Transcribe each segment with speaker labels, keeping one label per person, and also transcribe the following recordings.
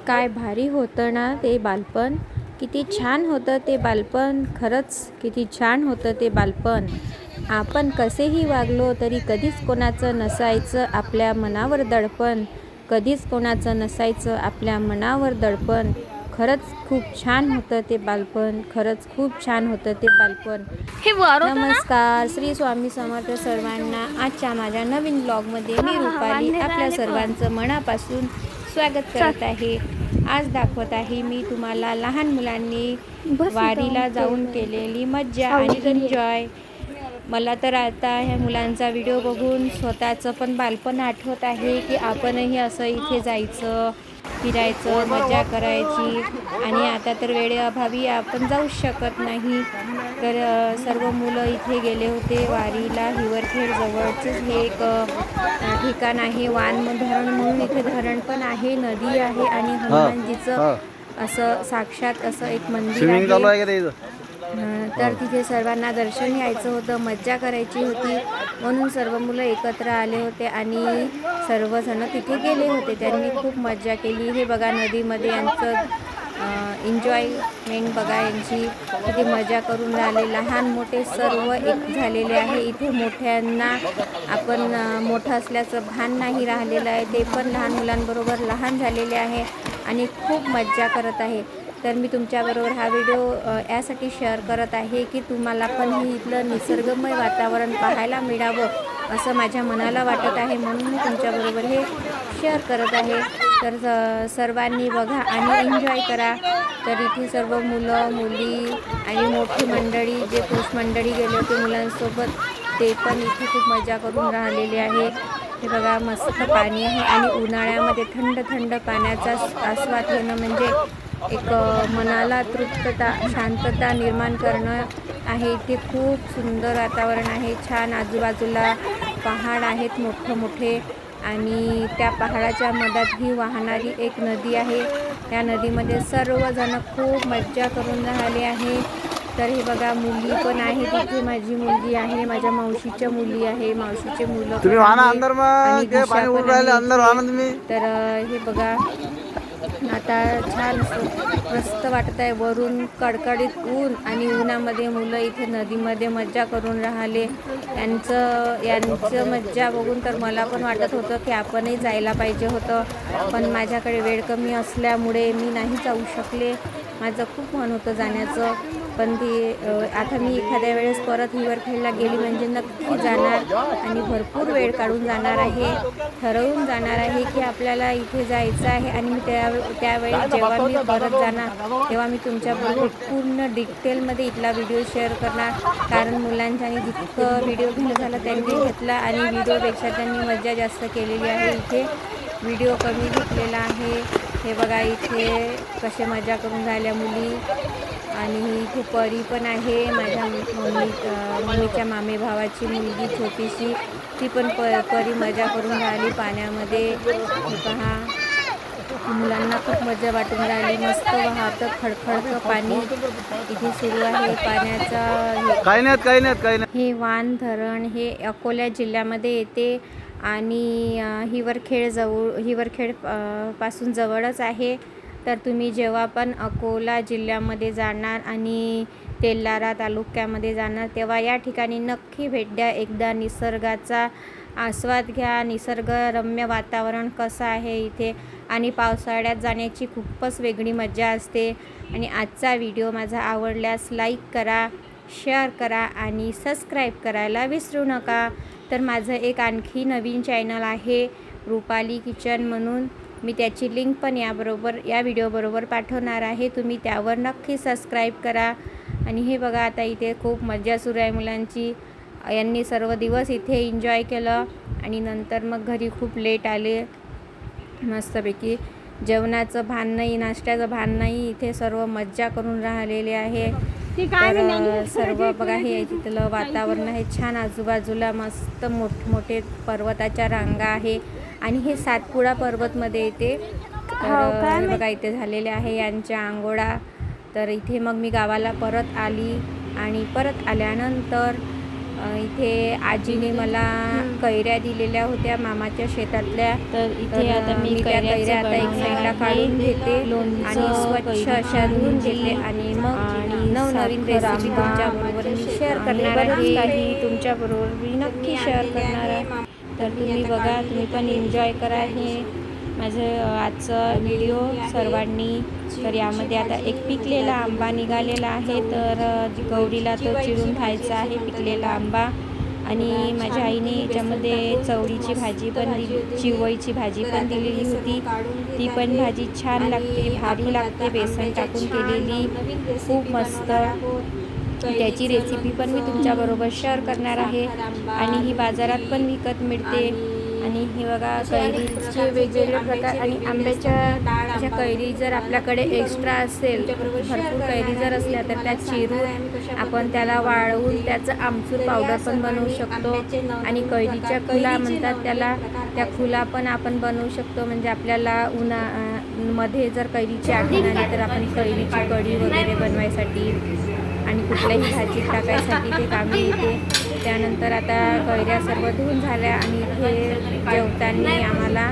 Speaker 1: काय भारी होतं ना ते बालपण. किती छान होतं ते बालपण. खरंच किती छान होतं ते बालपण. आपण कसेही वागलो तरी कधीच कोणाचं नसायचं आपल्या मनावर दडपण. कधीच कोणाचं नसायचं आपल्या मनावर दडपण. खरंच खूप छान होतं ते बालपण. खरंच खूप छान होतं ते बालपण. नमस्कार, श्री स्वामी समर्थ सर्वांना. आजच्या माझ्या नवीन ब्लॉगमध्ये मी रुपाली आपल्या सर्वांचं मनापासून स्वागत करत आहे. आज दाखवत आहे मी तुम्हाला लहान मुलांनी वारीला जाऊन केलेली मज्जा आणि एन्जॉय. मला तर आता ह्या मुलांचा व्हिडिओ बघून स्वतःचं पण बालपण आठवत आहे की आपणही असं इथे जायचं, फिरायचं, मजा करायची. आणि आता तर वेळेअभावी आपण जाऊच शकत नाही. तर सर्व मुलं इथे गेले होते वारीला. हिवरखेड जवळचेच हे एक ठिकाण आहे. वान धरण म्हणून इथे धरण पण आहे, नदी आहे आणि हनुमानजीचं असं साक्षात असं एक मंदिर आहे. तर तिथे सर्वांना दर्शन घ्यायचं होतं, मज्जा करायची होती, म्हणून सर्व मुलं एकत्र आले होते आणि सर्वजण तिथे गेले होते. त्यांनी खूप मज्जा केली. हे बघा नदीमध्ये यांचं एन्जॉयमेंट बघा, यांची किती मजा करून राहिले. लहान मोठे सर्व एक झालेले आहे. इथे मोठ्यांना आपण मोठं असल्याचं भान नाही राहिलेलं आहे. ते पण लहान मुलांबरोबर लहान झालेले आहे आणि खूप मज्जा करत आहे. तर मी तुमच्याबरोबर हा व्हिडिओ यासाठी शेअर करत आहे की तुम्हाला पण ही इथलं निसर्गमय वातावरण पाहायला मिळावं असं माझ्या मनाला वाटत आहे, म्हणून मी तुमच्याबरोबर हे शेअर करत आहे. तर सर्वांनी बघा आणि एन्जॉय करा. तर इथे सर्व मुलं मुली आणि मोठी मंडळी, जे पुरुष मंडळी गेले होते मुलांसोबत, ते पण इथे खूप मजा करून राहिलेले आहे. हे बघा मस्त पाणी आहे आणि उन्हाळ्यामध्ये थंड थंड पाण्याचा आस्वाद घेणं म्हणजे एक मनाला तृप्तता, शांतता निर्माण करणं आहे. इथे खूप सुंदर वातावरण आहे, छान. आजूबाजूला पहाड आहेत मोठे मोठे आणि त्या पहाडाच्या मधात ही वाहणारी एक नदी आहे. या नदीमध्ये सर्वजण खूप मज्जा करून राहिले आहे. तर हे बघा मुली पण आहे तिथे. माझी मुलगी आहे, माझ्या मावशीच्या मुली आहे, मावशीचे मुलं पण आणि दिशा पण आहे. तर हे बघा आता छान मस्त वाटत आहे. वरून कडकडीत ऊन आणि उन्हामध्ये मुलं इथे नदीमध्ये मज्जा करून राहिले. यांचं मज्जा बघून तर मला पण वाटत होतं की आपणही जायला पाहिजे होतं, पण माझ्याकडे वेळ कमी असल्यामुळे मी नाही जाऊ शकले. माझं खूप मन होतं जाण्याचं, पण आता मी एखाद्या वेळेस परत हिवरखेडला गेली म्हणजे नक्की जाणार आणि भरपूर वेळ काढून जाणार आहे. ठरवून जाणार आहे की आपल्याला इथे जायचं आहे आणि मी त्यावेळेस जेव्हा मी परत जाणार तेव्हा मी तुमच्याबरोबर पूर्ण डिटेलमध्ये इथला व्हिडिओ शेअर करणार. कारण मुलांच्यानी जितकं व्हिडिओ घेणं झालं त्यांनी घेतला आणि व्हिडिओपेक्षा त्यांनी मजा जास्त केलेली आहे. इथे व्हिडिओ कमी घेतलेला आहे. हे बघा इथे कसे मजा करून राहिल्या मुली. आणि इथे परी पण आहे, माझ्या मम्मीच्या मामे भावाची मुलगी छोटीशी, ती पण परी मजा करून राहिली पाण्यामध्ये. हे पहा मुलांना खूप मजा वाटून राहिली. मस्त वाहतं खळखळतं पाणी इथे सुरू आहे पाण्याचा. हे वान धरण हे अकोला जिल्ह्यामध्ये येते आणि हिवरखेड पासून जवळच आहे. तर तुम्ही जेव्हा पण अकोला जिल्ह्यामध्ये जाणार आणि तेल्हारा तालुक्यामध्ये जाणार तेव्हा या ठिकाणी नक्की भेट द्या. एकदा निसर्गाचा आस्वाद घ्या. निसर्गरम्य वातावरण कसं आहे इथे आणि पावसाळ्यात जाण्याची खूपच वेगळी मजा असते. आणि आजचा व्हिडिओ माझा आवडल्यास लाईक करा, शेअर करा आणि सबस्क्राईब करायला विसरू नका. तर माझं एक आणखी नवीन चॅनल आहे रुपाली किचन म्हणून, मी त्याची लिंक पण या व्हिडिओबरोबर पाठवणार आहे. तुम्ही त्यावर नक्की सबस्क्राईब करा. आणि हे बघा आता इथे खूप मजा सुरू आहे मुलांची. यांनी सर्व दिवस इथे एन्जॉय केलं आणि नंतर मग घरी खूप लेट आले. मस्तपैकी जेवणाचं भान नाही, नाश्त्याचं भान नाही, इथे सर्व मज्जा करून राहिलेले आहे. तर सर्व बघा हे तिथलं वातावरण आहे छान. आजूबाजूला मस्त मोठमोठे पर्वताच्या रांगा आहे आणि हे सातपुडा पर्वतमध्ये येते. तर बघा इथे झालेले आहे यांच्या आंघोळा. तर इथे मग मी गावाला परत आली आणि परत आल्यानंतर इथे आजीने मला कैऱ्या दिलेल्या होत्या मामाच्या शेतातल्या.
Speaker 2: तर इथे आता मी
Speaker 1: त्या कैऱ्या आता एक साईडला काढून घेते आणि स्वच्छ अशा धुवून घेते आणि मग नवनवीन रेसिपी तुमच्याबरोबर मी शेअर करणार आहे.
Speaker 2: काही तुमच्याबरोबर मी नक्की शेअर करणार आहे. तर तुम्ही बघा, तुम्ही पण एन्जॉय करा हे माझं आजचं व्हिडिओ सर्वांनी. तर यामध्ये आता एक पिकलेला आंबा निघालेला आहे, तर गौरीला तो चिरून खायचा आहे पिकलेला आंबा. आणि माझ्या आईने याच्यामध्ये चवळीची भाजी पण दिली, चिवईची भाजी पण दिलेली होती. ती पण भाजी छान लागते, भारी लागते, बेसन टाकून केलेली, खूप मस्त. त्याची रेसिपी पण मी तुमच्याबरोबर शेअर करणार आहे. आणि ही बाजारात पण विकत मिळते. आणि हे बघा कैरीचे वेगवेगळे प्रकार. आणि आंब्याच्या अशा कैरी जर आपल्याकडे एक्स्ट्रा असेल, भरपूर कैरी जर असल्या तर त्या चिरून आपण त्याला वाळवून त्याचं आमचूर पावडर पण बनवू शकतो. आणि कैरीच्या खुला म्हणतात त्याला, त्या खुला पण आपण बनवू शकतो. म्हणजे आपल्याला मध्ये जर कैरीची आठवण आली तर आपण कैरीची कढी वगैरे बनवायसाठी आणि कुठल्याही भाजीत टाकायसाठी ते कामी येते. त्यानंतर आता कैऱ्या सर्व धुवून झाल्या आणि इथे जेवताना आम्हाला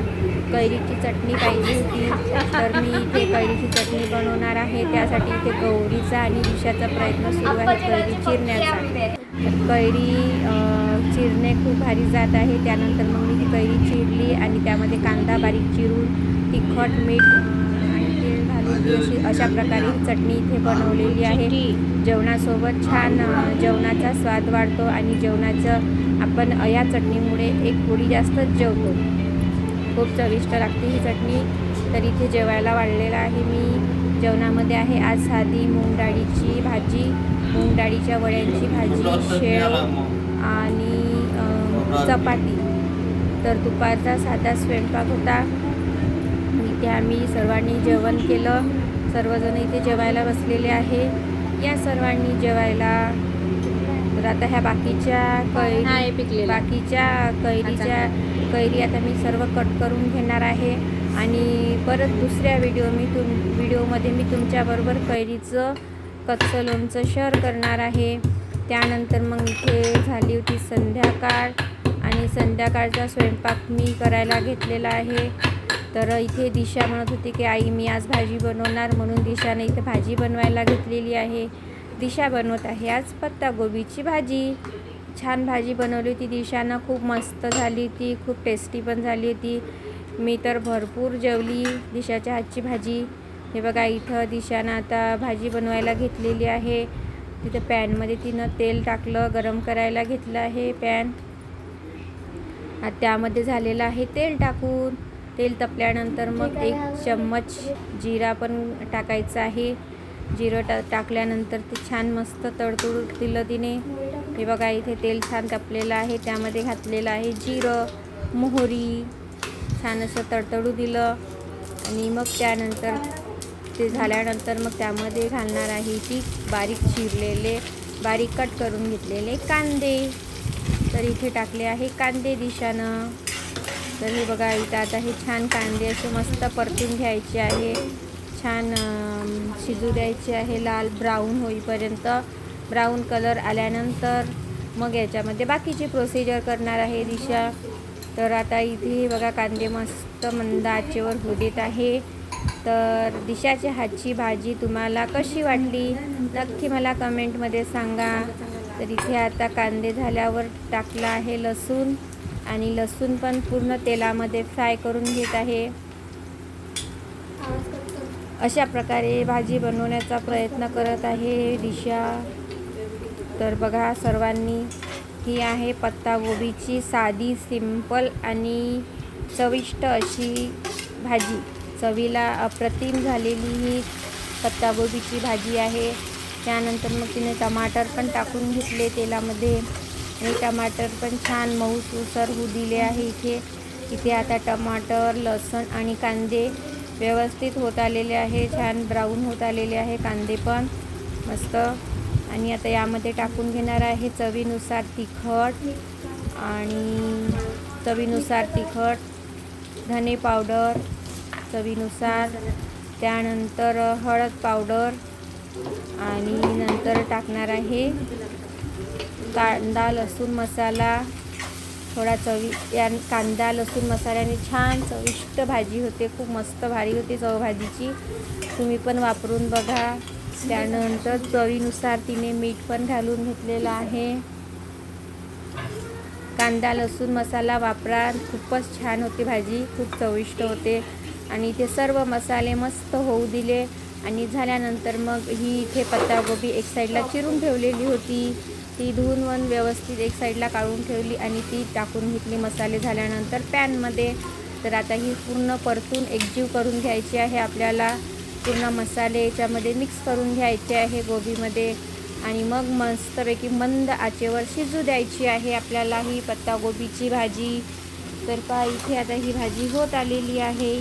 Speaker 2: कैरीची चटणी पाहिजे होती, तर मी इथे कैरीची चटणी बनवणार आहे. त्यासाठी इथे गौरीचा आणि दिशाचा प्रयत्न सुरू आहे कैरी चिरण्याचा. कैरी चिरणे खूप भारी जात आहे. त्यानंतर मग मी ती कैरी चिरली आणि त्यामध्ये कांदा बारीक चिरून तिखट मीठ अशा प्रकारे ही चटणी इथे बनवलेली आहे. जेवणासोबत छान जेवणाचा स्वाद वाढतो आणि जेवणाचं आपण या चटणीमुळे एक पोळी जास्तच जेवतो. खूप चविष्ट लागते ही चटणी. तर इथे जेवायला वाढलेला आहे मी. जेवणामध्ये आहे आज साधी मूग डाळीची भाजी, मूग डाळीच्या वड्यांची भाजी, शेव आणि चपाती. तर दुपारचा साधा स्वयंपाक होता. इथे आम्ही सर्वांनी जेवण केलं. सर्वजण इथे जेवायला बसलेले आहे. या सर्वांनी जेवायला. तर आता ह्या बाकीच्या कैरी आता मी सर्व कट करून घेणार आहे. आणि परत दुसऱ्या व्हिडिओमध्ये मी तुमच्याबरोबर कैरीचं कच्चं लोणचं शेअर करणार आहे. त्यानंतर मग इथे झाली होती संध्याकाळ आणि संध्याकाळचा स्वयंपाक मी करायला घेतलेला आहे. तर इथे दिशा म्हणत होती की आई मी आज भाजी बनवणार, म्हणून दिशाने इथे भाजी बनवायला घेतलेली आहे. दिशा बनवत आहे आज पत्तागोबीची भाजी. छान भाजी बनवली होती दिशानं, खूप मस्त झाली होती, खूप टेस्टी पण झाली होती. मी तर भरपूर जेवली दिशाच्या हातची भाजी. हे बघा इथं दिशानं आता भाजी बनवायला घेतलेली आहे. तिथं पॅनमध्ये तिनं तेल टाकलं, गरम करायला घेतलं आहे पॅन. आता त्यामध्ये झालेलं आहे तेल टाकून. तेल तपल्यानंतर मग 1 चम्मच जिरा पण टाकायचं आहे. जिरं टाकल्यानंतर ते छान मस्त तडतडू दिलं तिने. हे बघा इथे तेल छान तपलेलं आहे. त्यामध्ये घातलेलं आहे जिरं, मोहरी, छान असं तडतडू दिलं. आणि मग त्यानंतर ते झाल्यानंतर मग त्यामध्ये घालणार आहे ती बारीक कट करून घेतलेले कांदे. तर इथे टाकले आहे कांदे दिशानं. तर हे बघा इथं आता हे छान कांदे असे मस्त परतून घ्यायचे आहे, छान शिजू द्यायचे आहे लाल ब्राऊन होईपर्यंत. ब्राऊन कलर आल्यानंतर मग याच्यामध्ये बाकीची प्रोसिजर करणार आहे दिशा. तर आता इथे बघा कांदे मस्त मंद आचेवर होऊ देत आहे. तर दिशाच्या हातची भाजी तुम्हाला कशी वाटली नक्की मला कमेंटमध्ये सांगा. तर इथे आता कांदे झाल्यावर टाकला आहे लसूण आणि लसूण पण पूर्ण तेलामध्ये फ्राय करून घेत आहे. अशा प्रकारे भाजी बनवण्याचा प्रयत्न करत आहे दिशा. तर बघा सर्वांनी, ही आहे पत्तागोबीची साधी सिंपल आणि चविष्ट अशी भाजी. चवीला अप्रतिम झालेली ही पत्तागोबीची भाजी आहे. त्यानंतर मग तिने टमाटर पण टाकून घेतले तेलामध्ये आणि टमाटर पण छान मऊसूसर होऊ दिले आहे. इथे आता टमाटर, लसूण आणि कांदे व्यवस्थित होत आलेले आहे, छान ब्राऊन होत आलेले आहे कांदे पण मस्त. आणि आता यामध्ये टाकून घेणार आहे चवीनुसार तिखट, धने पावडर चवीनुसार, त्यानंतर हळद पावडर आणि नंतर टाकणार आहे
Speaker 1: कांदा लसूण मसाला थोडा या कांदा लसूण मसाल्याने छान चविष्ट भाजी होते. खूप मस्त भारी होते चव भाजीची. तुम्ही पण वापरून बघा. त्यानंतर चवीनुसार तिने मीठ पण घालून घेतलेलं आहे. कांदा लसूण मसाला वापरा, खूपच छान होते भाजी, खूप चविष्ट होते. आणि ते सर्व मसाले मस्त होऊ दिले आणि झाल्यानंतर मग ही इथे पत्तागोबी एक साईडला चिरून ठेवलेली होती, ती धुवून व्यवस्थित एक साईडला काढून ठेवली आणि ती टाकून घेतली मसाले झाल्यानंतर पॅनमध्ये. तर आता ही पूर्ण परतून एकजीव करून घ्यायची आहे आपल्याला. पूर्ण मसाले याच्यामध्ये मिक्स करून घ्यायचे आहे गोबीमध्ये आणि मग मस्तपैकी मंद आचेवर शिजू द्यायची आहे आपल्याला ही पत्तागोबीची भाजी. तर पहा इथे आता ही भाजी होत आलेली आहे.